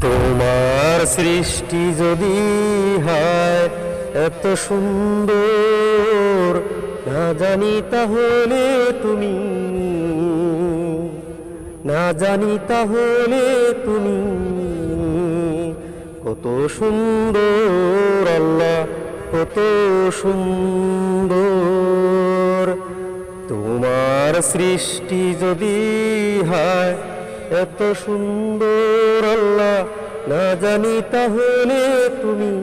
তোমার সৃষ্টি যদি হয় এত সুন্দর, না জানি তাহলে তুমি, না জানি তাহলে তুমি কত সুন্দর আল্লাহ, কত সুন্দর। তোমার সৃষ্টি যদি হয় এত সুন্দর আল্লাহ, না জানি তাহলে তুমি,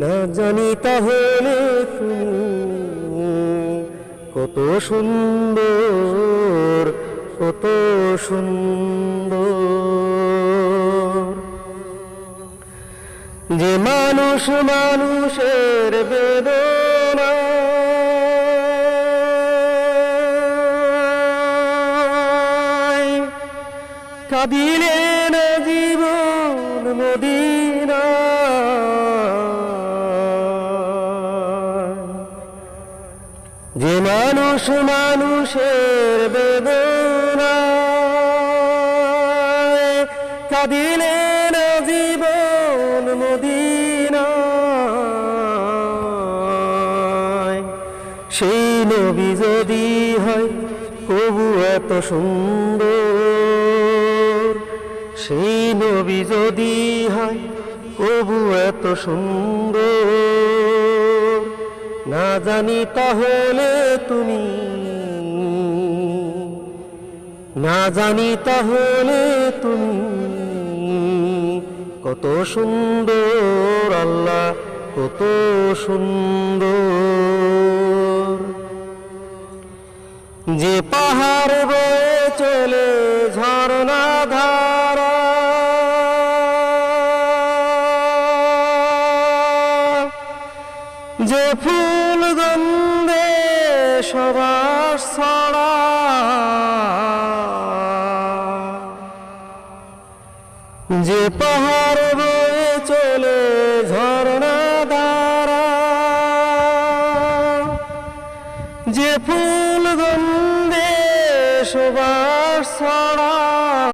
না জানি তাহলে তুমি কত সুন্দর, কত সুন্দর। যে মানুষ মানুষের বেদনা কাঁদিলেন জীবন মদিনা, যে মানুষ মানুষের বেদনা কাঁদিলেন জীবন মদিনা, সেই নবী যদি হয় কবু এত সুন্দর, সেই নবী যদি হয় কবু এত সুন্দর, না জানি তাহলে তুমি, না জানি তাহলে তুমি কত সুন্দর আল্লাহ, কত সুন্দর। যে পাহাড় বয়ে চলে ঝর্ণা ধারা, যে ফুল গন্ধে সবার ছড়া, যে পাহাড় বয়ে চলে ঝর্ণা ধারা, যে ফুল গন্ধে সবার ছড়া।